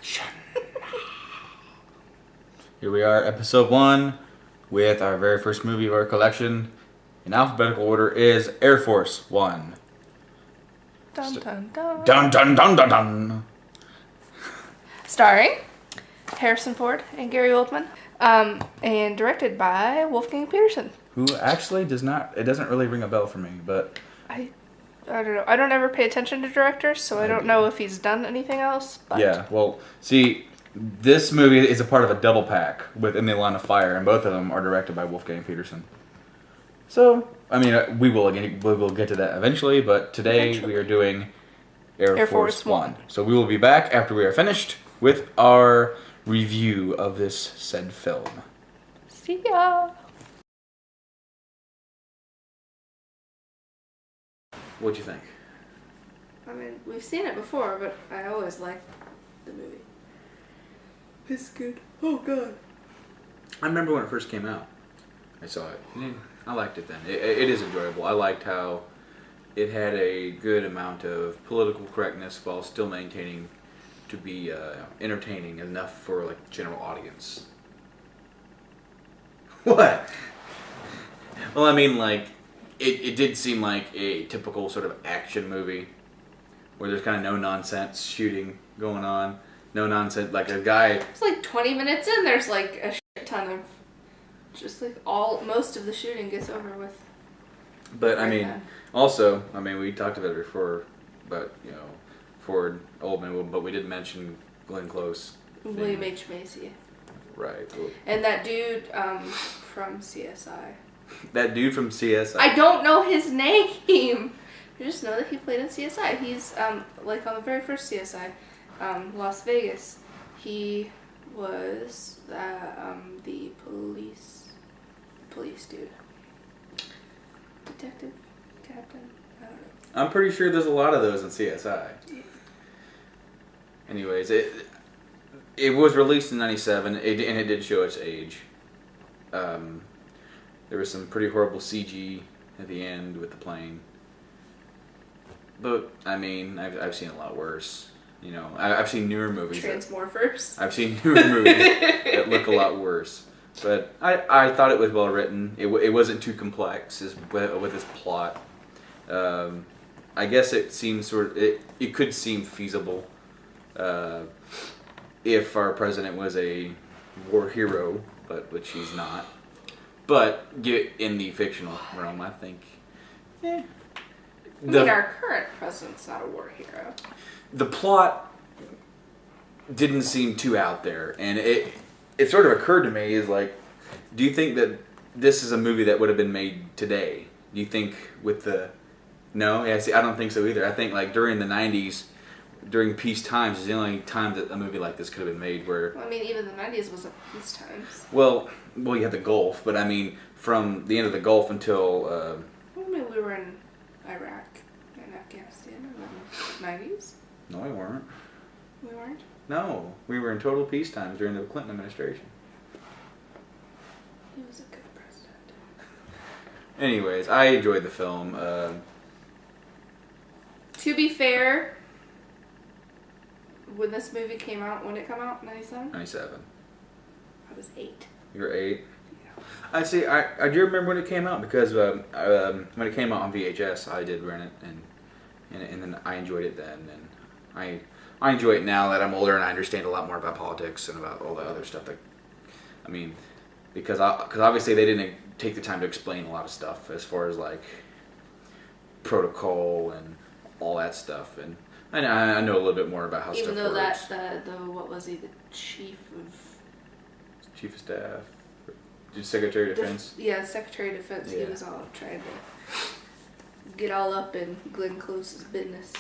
Action. Here we are, episode 1, with our very first movie of our collection. In alphabetical order is Air Force One. Dun dun dun. Dun dun dun dun dun. Starring Harrison Ford and Gary Oldman, and directed by Wolfgang Peterson. Who actually doesn't really ring a bell for me, but... I don't know. I don't ever pay attention to directors, so I don't know if he's done anything else. But yeah, well, see, this movie is a part of a double pack with In the Line of Fire, and both of them are directed by Wolfgang Peterson. So, I mean, we will get to that eventually, but today we are doing Air Force One. So we will be back after we are finished with our review of this said film. See ya! What'd you think? I mean, we've seen it before, but I always liked the movie. It's good. Oh, God. I remember when it first came out. I saw it. I liked it then. It is enjoyable. I liked how it had a good amount of political correctness while still maintaining to be entertaining enough for like the general audience. What? Well, I mean, like, it did seem like a typical sort of action movie where there's kind of no nonsense shooting going on. No nonsense, like a guy... It's like 20 minutes in, there's like a shit ton of... Just like most of the shooting gets over with. But I mean, also, I mean, we talked about it before, but you know, Ford, Oldman, but we didn't mention Glenn Close. William H. Macy. Right. And that dude from CSI. That dude from CSI. I don't know his name. I just know that he played in CSI. He's like on the very first CSI, Las Vegas. He was the police dude. Detective? Captain? I don't know. I'm pretty sure there's a lot of those in CSI. Anyways, it was released in 97, and it did show its age. There was some pretty horrible CG at the end with the plane. But, I mean, I've seen a lot worse. You know, I've seen newer movies. Transmorphers. I've seen newer movies that look a lot worse. But I thought it was well written. It wasn't too complex with its plot. I guess it seems it could seem feasible if our president was a war hero, which he's not. But in the fictional realm, I think. I mean, our current president's not a war hero. The plot didn't seem too out there, and it sort of occurred to me is like, do you think that this is a movie that would have been made today? Do you think with the... No? Yeah, see, I don't think so either. I think like during the 90s, during peace times, is the only time that a movie like this could have been made where... Well, I mean, even the 90s wasn't peace times. Well, you had the Gulf, but I mean, from the end of the Gulf until... I mean, we were in Iraq and Afghanistan in the 90s. No, we weren't. We weren't? No, we were in total peace times during the Clinton administration. He was a good president. Anyways, I enjoyed the film. To be fair, when this movie came out, when did it come out? 97? 97. I was 8. You were 8? Yeah. I see. I do remember when it came out because when it came out on VHS, I did rent it, and then I enjoyed it then, and I enjoy it now that I'm older and I understand a lot more about politics and about all the other stuff that, I mean, because obviously they didn't take the time to explain a lot of stuff as far as like protocol and all that stuff, and I know a little bit more about how Even stuff works. Even though the what was he, the chief of staff, Secretary of Defense? Yeah, Secretary of Defense. Yeah. He was all trying to get all up in Glenn Close's business.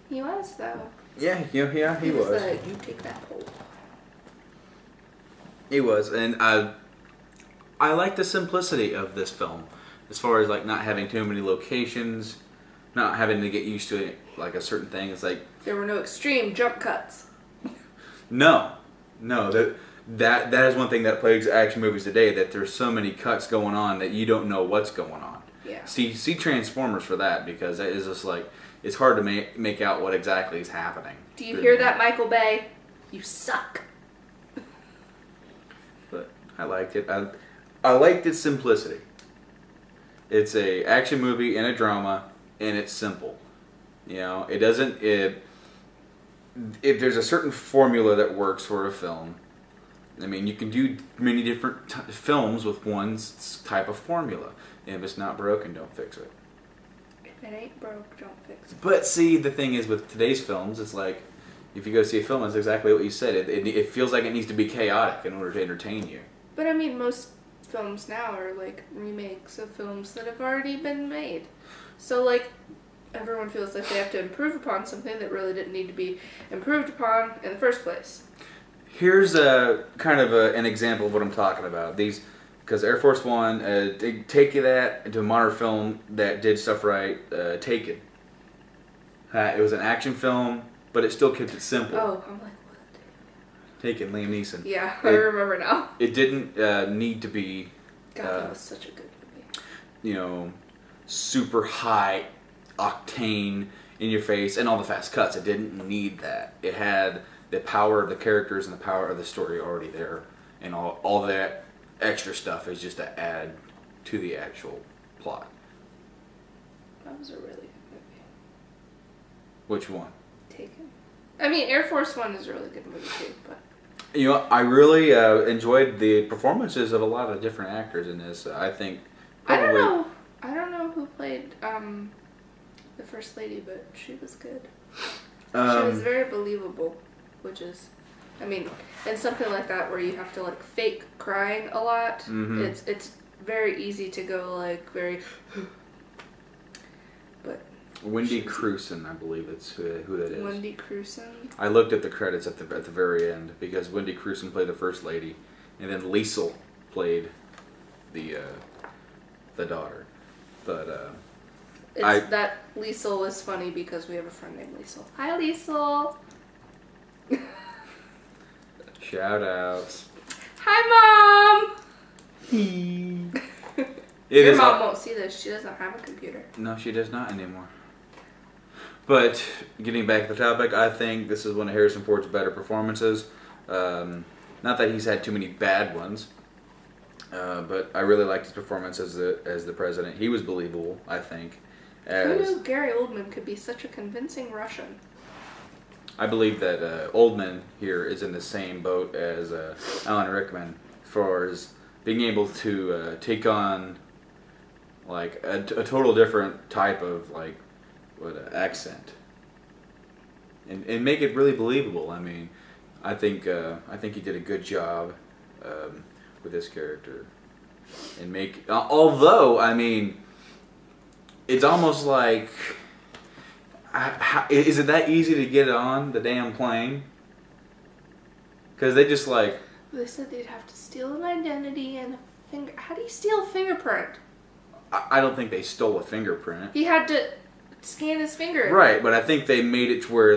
He was, though. Yeah, he was. Like, you take that pole. He was, and I like the simplicity of this film, as far as like not having too many locations, not having to get used to it, like a certain thing. It's like there were no extreme jump cuts. No, that is one thing that plagues action movies today. That there's so many cuts going on that you don't know what's going on. Yeah. Yeah. See Transformers for that, because it is just like, it's hard to make out what exactly is happening. Do you hear that, Michael Bay? You suck. But I liked it. I liked its simplicity. It's a action movie and a drama, and it's simple. You know, it doesn't. If there's a certain formula that works for a film, I mean, you can do many different films with one type of formula. And if it's not broken, don't fix it. If it ain't broke, don't fix it. But see, the thing is with today's films, it's like, if you go see a film, it's exactly what you said. It feels like it needs to be chaotic in order to entertain you. But I mean, most films now are like remakes of films that have already been made. So like, everyone feels like they have to improve upon something that really didn't need to be improved upon in the first place. Here's a kind of an example of what I'm talking about. Because Air Force One, they take that into a modern film that did stuff right. Taken. It was an action film, but it still kept it simple. Oh, I'm like, what? Taken, Liam Neeson. Yeah, I remember now. It didn't need to be. God, that was such a good movie. You know, super high octane in your face and all the fast cuts. It didn't need that. It had the power of the characters and the power of the story already there, and all that extra stuff is just to add to the actual plot. That was a really good movie. Which one? Taken. I mean, Air Force One is a really good movie too, but. You know, I really enjoyed the performances of a lot of different actors in this. I think. Probably, I don't know who played the First Lady, but she was good. She was very believable, which is, I mean, in something like that where you have to like fake crying a lot, it's very easy to go like very. But. Wendy Crewson, I believe it's who that is. Wendy Crewson. I looked at the credits at the very end because Wendy Crewson played the First Lady, and then Liesel played the daughter. But that Liesel was funny because we have a friend named Liesel. Hi, Liesel. Shout outs. Hi, Mom. Your mom won't see this. She doesn't have a computer. No, she does not anymore. But getting back to the topic, I think this is one of Harrison Ford's better performances. Not that he's had too many bad ones, but I really liked his performance as the president. He was believable, I think. Who knew Gary Oldman could be such a convincing Russian? I believe that Oldman here is in the same boat as Alan Rickman for his being able to take on like a total different type of like accent and make it really believable. I mean, I think he did a good job with this character and make. Although I mean, it's almost like, is it that easy to get on the damn plane? Because they just like. They said they'd have to steal an identity and a finger. How do you steal a fingerprint? I don't think they stole a fingerprint. He had to scan his finger. Right, but I think they made it to where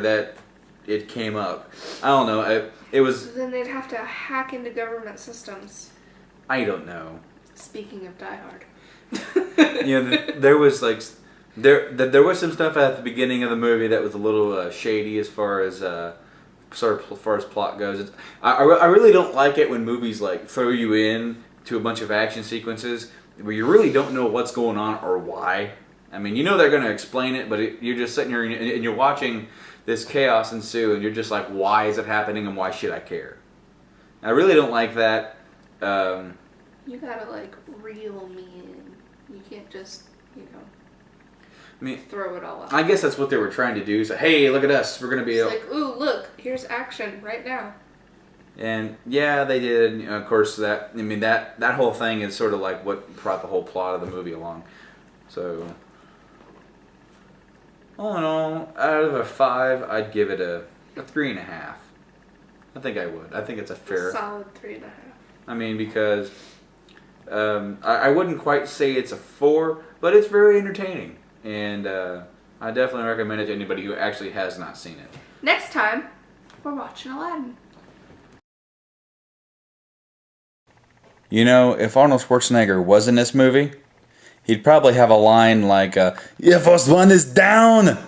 it came up. I don't know. It was. Then they'd have to hack into government systems. I don't know. Speaking of Die Hard. You know, there was like there was some stuff at the beginning of the movie that was a little shady as far as plot goes. I really don't like it when movies like throw you in to a bunch of action sequences where you really don't know what's going on or why. I mean, you know they're going to explain it, but you're just sitting here and you're watching this chaos ensue, and you're just like, why is it happening and why should I care? I really don't like that. You gotta like reel me in. You can't just, throw it all up. I guess that's what they were trying to do. So, hey, look at us. We're going to be... It's like, ooh, look, here's action right now. And, yeah, they did. And, of course, that whole thing is sort of like what brought the whole plot of the movie along. So, all in all, out of a 5, I'd give it a 3.5. I think I would. I think it's a fair... A solid 3.5. I mean, because I wouldn't quite say it's a 4, but it's very entertaining. And I definitely recommend it to anybody who actually has not seen it. Next time, we're watching Aladdin. You know, if Arnold Schwarzenegger was in this movie, he'd probably have a line like, "Air Force One is down."